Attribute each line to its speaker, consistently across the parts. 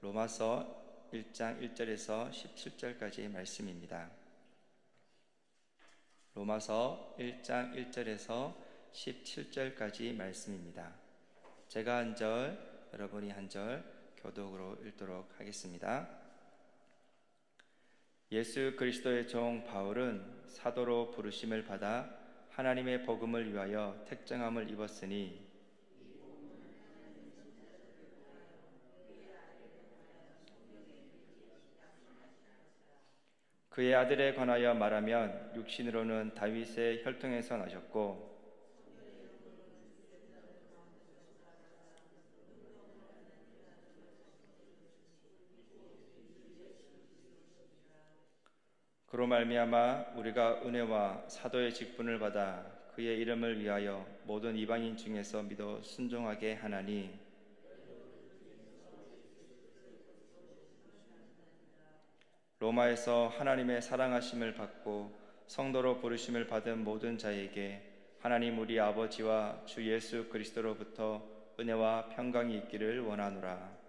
Speaker 1: 로마서 1장 1절에서 17절까지의 말씀입니다. 로마서 1장 1절에서 17절까지 말씀입니다. 제가 한 절, 여러분이 한 절 교독으로 읽도록 하겠습니다. 예수 그리스도의 종 바울은 사도로 부르심을 받아 하나님의 복음을 위하여 택정함을 입었으니 그의 아들에 관하여 말하면 육신으로는 다윗의 혈통에서 나셨고 그로 말미암아 우리가 은혜와 사도의 직분을 받아 그의 이름을 위하여 모든 이방인 중에서 믿어 순종하게 하나니 로마에서 하나님의 사랑하심을 받고 성도로 부르심을 받은 모든 자에게 하나님 우리 아버지와 주 예수 그리스도로부터 은혜와 평강이 있기를 원하노라.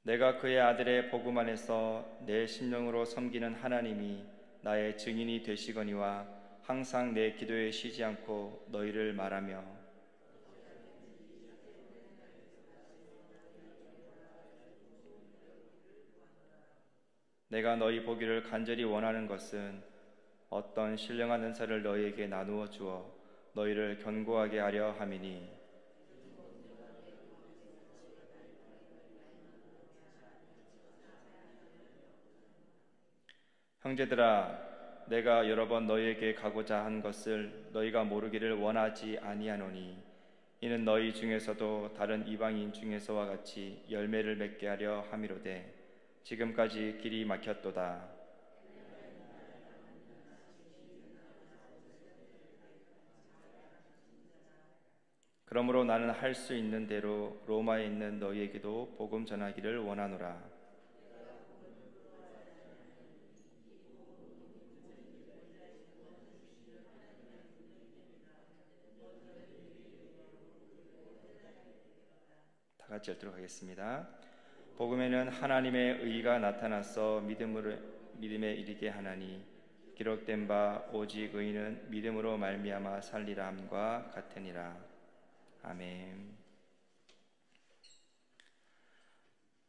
Speaker 1: 내가 그의 아들의 복음 안에서 내 심령으로 섬기는 하나님이 나의 증인이 되시거니와 항상 내 기도에 쉬지 않고 너희를 말하며 내가 너희 보기를 간절히 원하는 것은 어떤 신령한 은사를 너희에게 나누어 주어 너희를 견고하게 하려 함이니 형제들아 내가 여러 번 너희에게 가고자 한 것을 너희가 모르기를 원하지 아니하노니 이는 너희 중에서도 다른 이방인 중에서와 같이 열매를 맺게 하려 함이로되 지금까지 길이 막혔도다. 그러므로 나는 할 수 있는 대로 로마에 있는 너희에게도 복음 전하기를 원하노라. 다 같이 읽도록 하겠습니다. 복음에는 하나님의 의가 나타나서 믿음에 이르게 하나니 기록된 바 오직 의인은 믿음으로 말미암아 살리라 함과 같으니라. 아멘.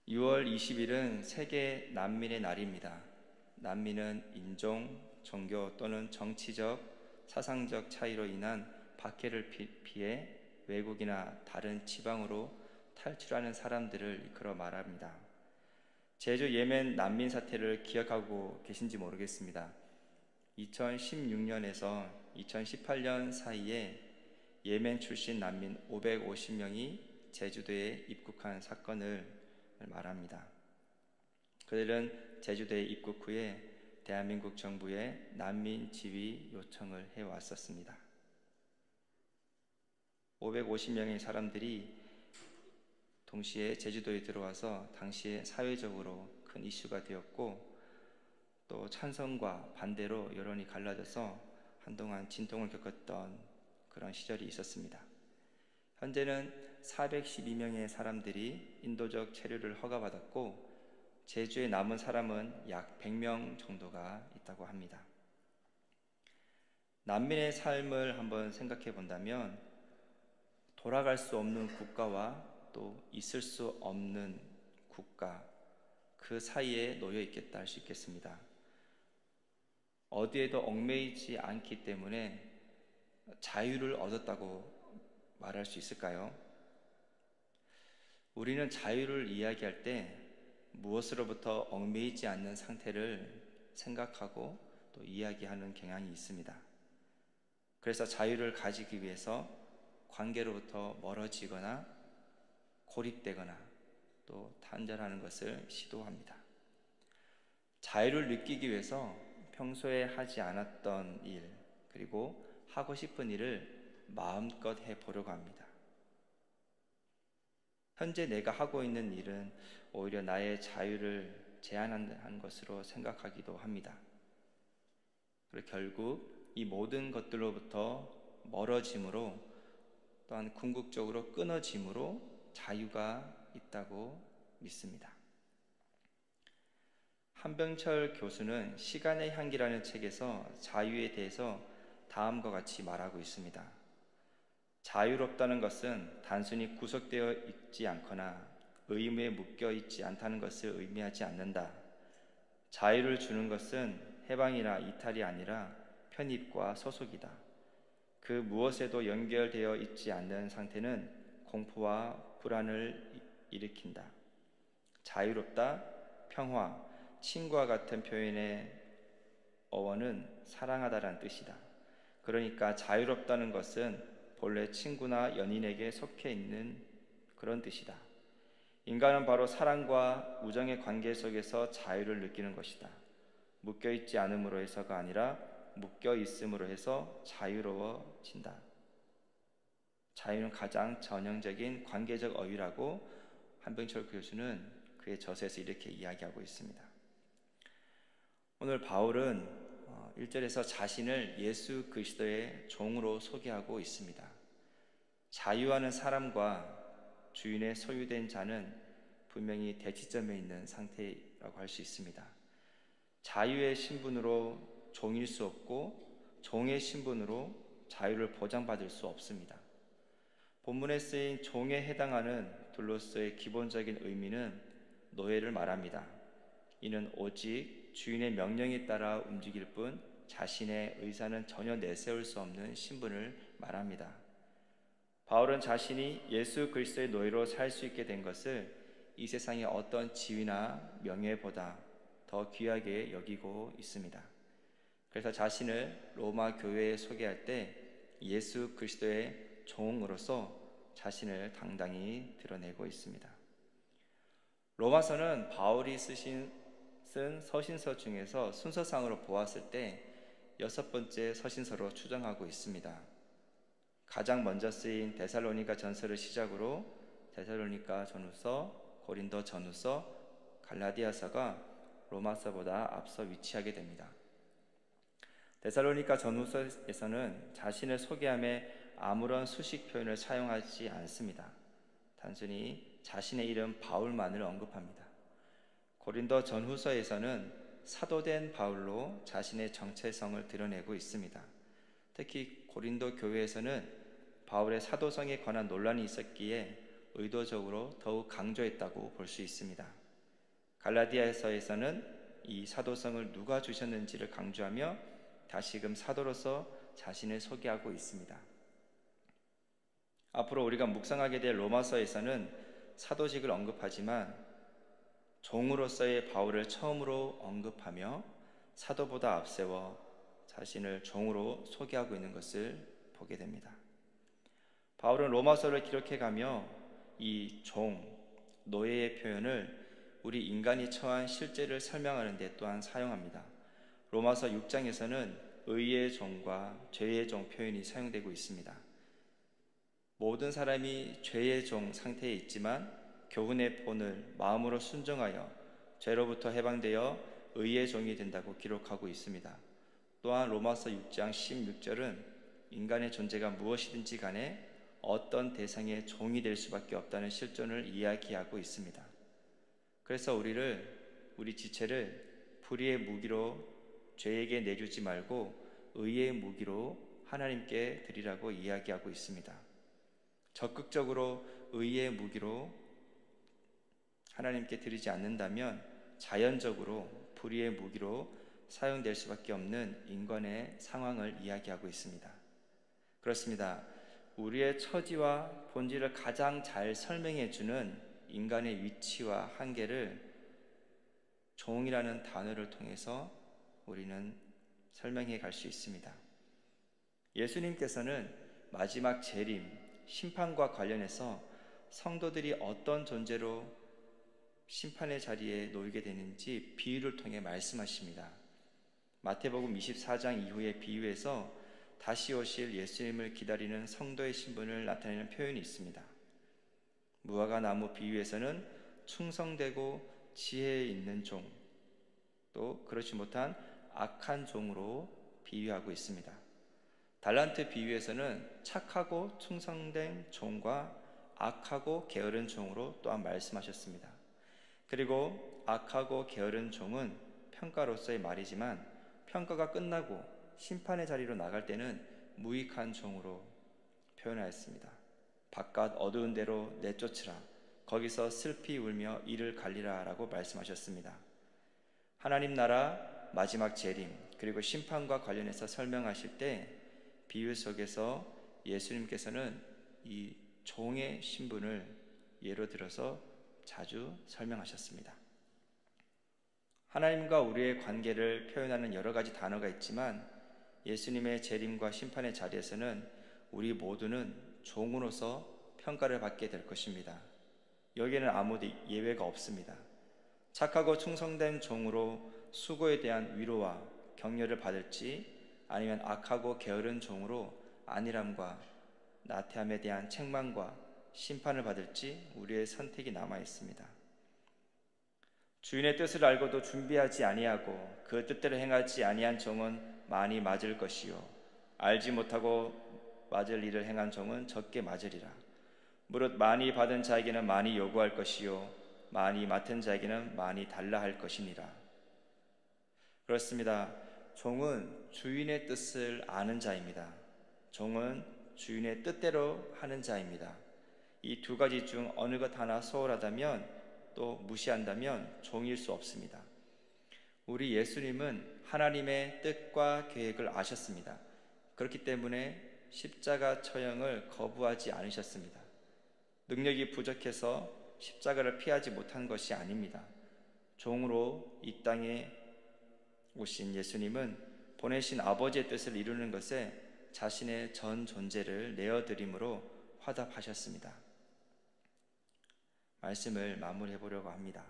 Speaker 1: 6월 20일은 세계 난민의 날입니다. 난민은 인종, 종교 또는 정치적, 사상적 차이로 인한 박해를 피해 외국이나 다른 지방으로 탈출하는 사람들을 일컬어 말합니다. 제주 예멘 난민 사태를 기억하고 계신지 모르겠습니다. 2016년에서 2018년 사이에 예멘 출신 난민 550명이 제주도에 입국한 사건을 말합니다. 그들은 제주도에 입국 후에 대한민국 정부에 난민 지위 요청을 해왔었습니다. 550명의 사람들이 동시에 제주도에 들어와서 당시에 사회적으로 큰 이슈가 되었고 또 찬성과 반대로 여론이 갈라져서 한동안 진통을 겪었던 그런 시절이 있었습니다. 현재는 412명의 사람들이 인도적 체류를 허가받았고 제주에 남은 사람은 약 100명 정도가 있다고 합니다. 난민의 삶을 한번 생각해 본다면 돌아갈 수 없는 국가와 또 있을 수 없는 국가 그 사이에 놓여 있겠다 할 수 있겠습니다. 어디에도 얽매이지 않기 때문에 자유를 얻었다고 말할 수 있을까요? 우리는 자유를 이야기할 때 무엇으로부터 얽매이지 않는 상태를 생각하고 또 이야기하는 경향이 있습니다. 그래서 자유를 가지기 위해서 관계로부터 멀어지거나 고립되거나 또 단절하는 것을 시도합니다. 자유를 느끼기 위해서 평소에 하지 않았던 일 그리고 하고 싶은 일을 마음껏 해보려고 합니다. 현재 내가 하고 있는 일은 오히려 나의 자유를 제한한 것으로 생각하기도 합니다. 그리고 결국 이 모든 것들로부터 멀어짐으로, 또한 궁극적으로 끊어짐으로 자유가 있다고 믿습니다. 한병철 교수는 시간의 향기라는 책에서 자유에 대해서 다음과 같이 말하고 있습니다. 자유롭다는 것은 단순히 구속되어 있지 않거나 의무에 묶여 있지 않다는 것을 의미하지 않는다. 자유를 주는 것은 해방이나 이탈이 아니라 편입과 소속이다. 그 무엇에도 연결되어 있지 않는 상태는 공포와 불안을 일으킨다. 자유롭다, 평화, 친구와 같은 표현의 어원은 사랑하다라는 뜻이다. 그러니까 자유롭다는 것은 본래 친구나 연인에게 속해 있는 그런 뜻이다. 인간은 바로 사랑과 우정의 관계 속에서 자유를 느끼는 것이다. 묶여있지 않음으로 해서가 아니라 묶여있음으로 해서 자유로워진다. 자유는 가장 전형적인 관계적 어휘라고 한병철 교수는 그의 저서에서 이렇게 이야기하고 있습니다. 오늘 바울은 1절에서 자신을 예수 그리스도의 종으로 소개하고 있습니다. 자유하는 사람과 주인의 소유된 자는 분명히 대치점에 있는 상태라고 할 수 있습니다. 자유의 신분으로 종일 수 없고 종의 신분으로 자유를 보장받을 수 없습니다. 본문에 쓰인 종에 해당하는 둘로서의 기본적인 의미는 노예를 말합니다. 이는 오직 주인의 명령에 따라 움직일 뿐 자신의 의사는 전혀 내세울 수 없는 신분을 말합니다. 바울은 자신이 예수 그리스도의 노예로 살 수 있게 된 것을 이 세상의 어떤 지위나 명예보다 더 귀하게 여기고 있습니다. 그래서 자신을 로마 교회에 소개할 때 예수 그리스도의 종으로서 자신을 당당히 드러내고 있습니다. 로마서는 바울이 쓴 서신서 중에서 순서상으로 보았을 때 6번째 서신서로 추정하고 있습니다. 가장 먼저 쓰인 데살로니가 전서를 시작으로 데살로니가 전후서, 고린도 전후서, 갈라디아서가 로마서보다 앞서 위치하게 됩니다. 데살로니가 전후서에서는 자신을 소개함에 아무런 수식 표현을 사용하지 않습니다. 단순히 자신의 이름 바울만을 언급합니다. 고린도 전후서에서는 사도된 바울로 자신의 정체성을 드러내고 있습니다. 특히 고린도 교회에서는 바울의 사도성에 관한 논란이 있었기에 의도적으로 더욱 강조했다고 볼 수 있습니다. 갈라디아서에서는 이 사도성을 누가 주셨는지를 강조하며 다시금 사도로서 자신을 소개하고 있습니다. 앞으로 우리가 묵상하게 될 로마서에서는 사도직을 언급하지만 종으로서의 바울을 처음으로 언급하며 사도보다 앞세워 자신을 종으로 소개하고 있는 것을 보게 됩니다. 바울은 로마서를 기록해가며 이 종, 노예의 표현을 우리 인간이 처한 실제를 설명하는 데 또한 사용합니다. 로마서 6장에서는 의의 종과 죄의 종 표현이 사용되고 있습니다. 모든 사람이 죄의 종 상태에 있지만 교훈의 본을 마음으로 순종하여 죄로부터 해방되어 의의 종이 된다고 기록하고 있습니다. 또한 로마서 6장 16절은 인간의 존재가 무엇이든지 간에 어떤 대상의 종이 될 수밖에 없다는 실존을 이야기하고 있습니다. 그래서 우리 지체를 불의의 무기로 죄에게 내주지 말고 의의 무기로 하나님께 드리라고 이야기하고 있습니다. 적극적으로 의의 무기로 하나님께 드리지 않는다면 자연적으로 불의의 무기로 사용될 수밖에 없는 인간의 상황을 이야기하고 있습니다. 그렇습니다. 우리의 처지와 본질을 가장 잘 설명해 주는 인간의 위치와 한계를 종이라는 단어를 통해서 우리는 설명해 갈 수 있습니다. 예수님께서는 마지막 재림, 심판과 관련해서 성도들이 어떤 존재로 심판의 자리에 놓이게 되는지 비유를 통해 말씀하십니다. 마태복음 24장 이후의 비유에서 다시 오실 예수님을 기다리는 성도의 신분을 나타내는 표현이 있습니다. 무화과 나무 비유에서는 충성되고 지혜 있는 종, 또 그렇지 못한 악한 종으로 비유하고 있습니다. 달란트 비유에서는 착하고 충성된 종과 악하고 게으른 종으로 또한 말씀하셨습니다. 그리고 악하고 게으른 종은 평가로서의 말이지만 평가가 끝나고 심판의 자리로 나갈 때는 무익한 종으로 표현하였습니다. 바깥 어두운 데로 내쫓으라. 거기서 슬피 울며 이를 갈리라 라고 말씀하셨습니다. 하나님 나라 마지막 재림 그리고 심판과 관련해서 설명하실 때 비유 속에서 예수님께서는 이 종의 신분을 예로 들어서 자주 설명하셨습니다. 하나님과 우리의 관계를 표현하는 여러 가지 단어가 있지만 예수님의 재림과 심판의 자리에서는 우리 모두는 종으로서 평가를 받게 될 것입니다. 여기에는 아무도 예외가 없습니다. 착하고 충성된 종으로 수고에 대한 위로와 격려를 받을지 아니면 악하고 게으른 종으로 안일함과 나태함에 대한 책망과 심판을 받을지 우리의 선택이 남아 있습니다. 주인의 뜻을 알고도 준비하지 아니하고 그 뜻대로 행하지 아니한 종은 많이 맞을 것이요 알지 못하고 맞을 일을 행한 종은 적게 맞으리라. 무릇 많이 받은 자에게는 많이 요구할 것이요 많이 맡은 자에게는 많이 달라 할 것이니라. 그렇습니다. 종은 주인의 뜻을 아는 자입니다. 종은 주인의 뜻대로 하는 자입니다. 이 두 가지 중 어느 것 하나 소홀하다면 또 무시한다면 종일 수 없습니다. 우리 예수님은 하나님의 뜻과 계획을 아셨습니다. 그렇기 때문에 십자가 처형을 거부하지 않으셨습니다. 능력이 부족해서 십자가를 피하지 못한 것이 아닙니다. 종으로 이 땅에 오신 예수님은 보내신 아버지의 뜻을 이루는 것에 자신의 전 존재를 내어드림으로 화답하셨습니다. 말씀을 마무리해 보려고 합니다.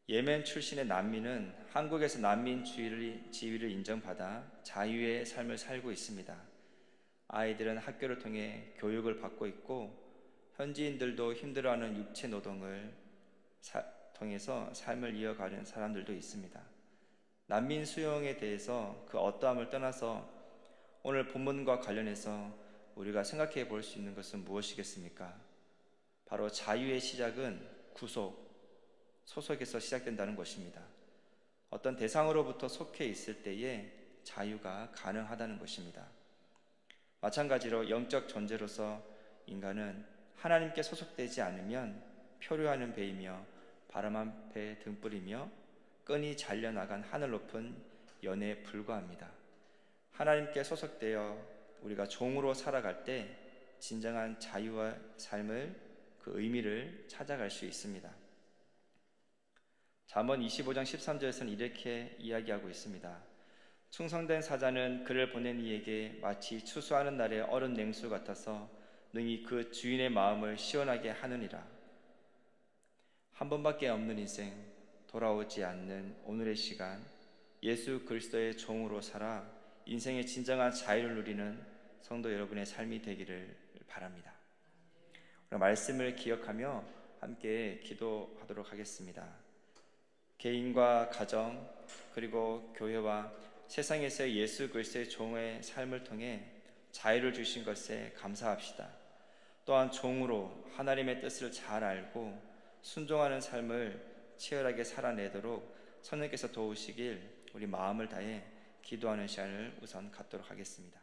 Speaker 1: 예멘 출신의 난민은 한국에서 난민 지위를 인정받아 자유의 삶을 살고 있습니다. 아이들은 학교를 통해 교육을 받고 있고 현지인들도 힘들어하는 육체 노동을 통해서 삶을 이어가는 사람들도 있습니다. 난민 수용에 대해서 그 어떠함을 떠나서 오늘 본문과 관련해서 우리가 생각해 볼 수 있는 것은 무엇이겠습니까? 바로 자유의 시작은 소속에서 시작된다는 것입니다. 어떤 대상으로부터 속해 있을 때에 자유가 가능하다는 것입니다. 마찬가지로 영적 존재로서 인간은 하나님께 소속되지 않으면 표류하는 배이며 바람 앞에 등불이며 끈이 잘려나간 하늘 높은 연애에 불과합니다. 하나님께 소속되어 우리가 종으로 살아갈 때 진정한 자유와 삶을 그 의미를 찾아갈 수 있습니다. 잠언 25장 13절에서는 이렇게 이야기하고 있습니다. 충성된 사자는 그를 보낸 이에게 마치 추수하는 날의 얼은 냉수 같아서 능히 그 주인의 마음을 시원하게 하느니라. 한 번밖에 없는 인생, 돌아오지 않는 오늘의 시간, 예수 그리스도의 종으로 살아 인생의 진정한 자유를 누리는 성도 여러분의 삶이 되기를 바랍니다. 말씀을 기억하며 함께 기도하도록 하겠습니다. 개인과 가정 그리고 교회와 세상에서의 예수 그리스도의 종의 삶을 통해 자유를 주신 것에 감사합시다. 또한 종으로 하나님의 뜻을 잘 알고 순종하는 삶을 치열하게 살아내도록 성령께서 도우시길 우리 마음을 다해 기도하는 시간을 우선 갖도록 하겠습니다.